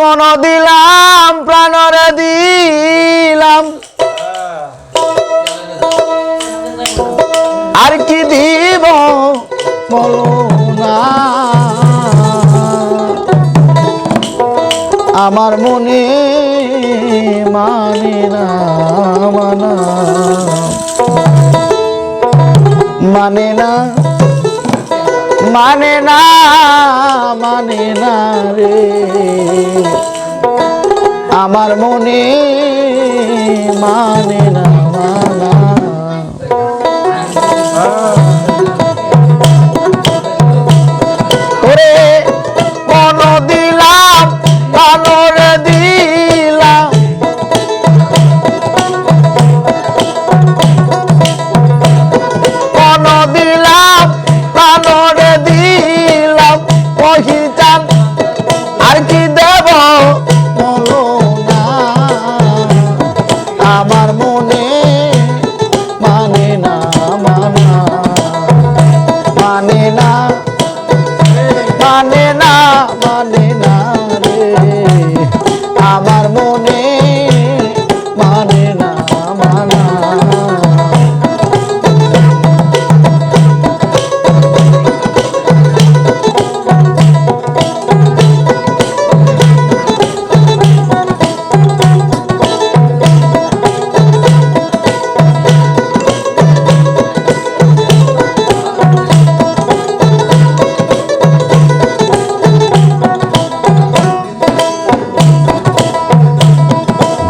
মন দিলাম প্রাণরে দিলাম আর কি দিব বলো না আমার মনে মানে না মানা মানে না মানে না মানে না রে আমার মনে মানে না মানা ওরে মন দিলাম প্রাণরে দিলাম মন দিলাম প্রাণরে দিলাম মহিজান আর কি দেব বলো না আমার মনে মানে না মানা মানে না মানে না মানে না রে আমার মনে মানে না মানা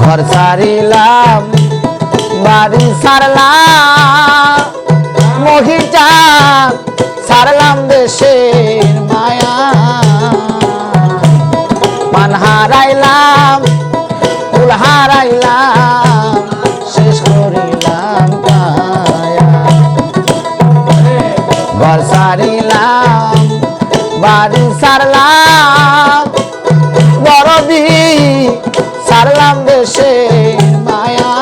ঘর ছাড়িলাম বাড়ি ছাড়লাম মহিটা ছাড়লাম দেশের মায়া মান হারাইলাম ফুল হারাইলাম শেষ করিলাম কায়া ঘর ছাড়িলাম বাড়ি ছাড়লাম বড়দি ছাড়লাম দেশের মায়া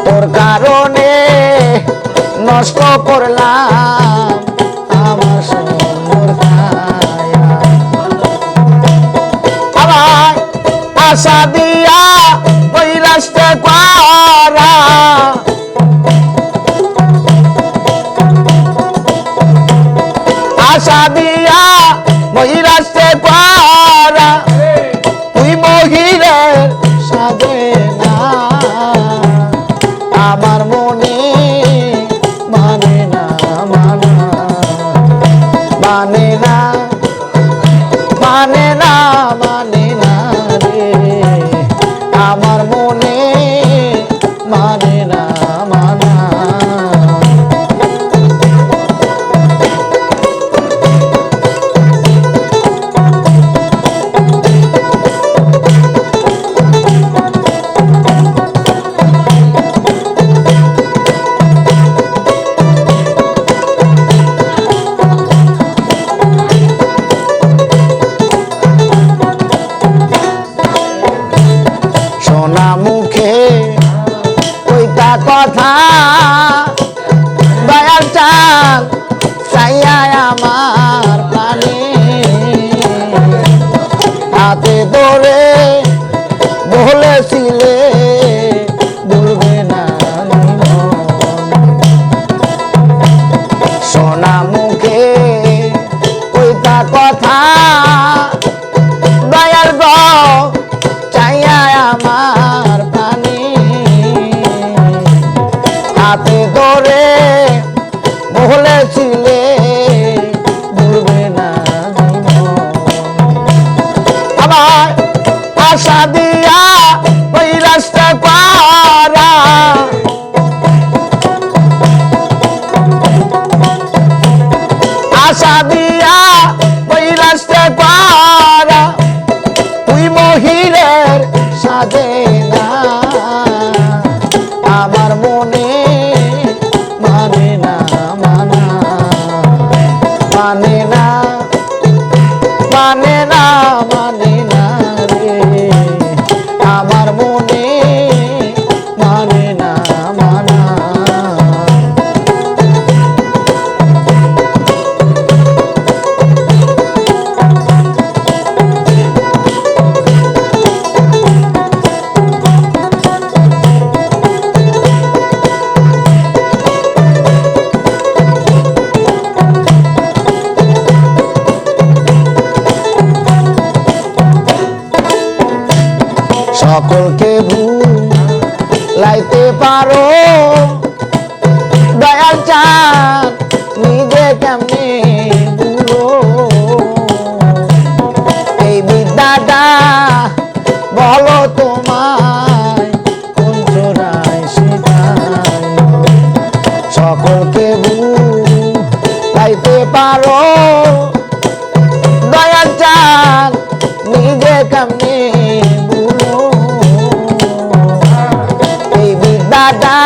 তোর কারণে নষ্ট করলাম আমার সুন্দর কায়া আমার আশা দিয়া ওই রাস্তা করা আশা দিয়া ওই রাস্তা করা তুই মহিরের সাজে না আমার মনে মানে না মানা মানে না মানে না মানে না রে আমার মনে মানে না মানা সোনা মুখে কইতা কথা দয়াল চাল চাইয়া আমার প্রাণে হাতে ধরে বলেছিলে বলবে না সোনা মুখে কইতা কথা দয়াল গো চাইয়া আমার প্রাণে হাতে ধরে বলেছিলে ভুলবে না আমার আশা দিয়া ওই রাস্তা পারা আশা দিয়া ওই রাস্তা পারা তুই মহিরের সাজে না আমার মনে মানে না মানা মানে না মানে না মানে না রে সকলকে ভুলাইতে পারো দয়াল চাঁদ নিজে কেমনে ভুলো এই বিদ্যাটা বলো তোমায় কোন চোরায় শেখানো সকলকে ভুলাইতে পারো দয়াল চাঁদ নিজে কেমনে ভুলো এই বিদ্যাটা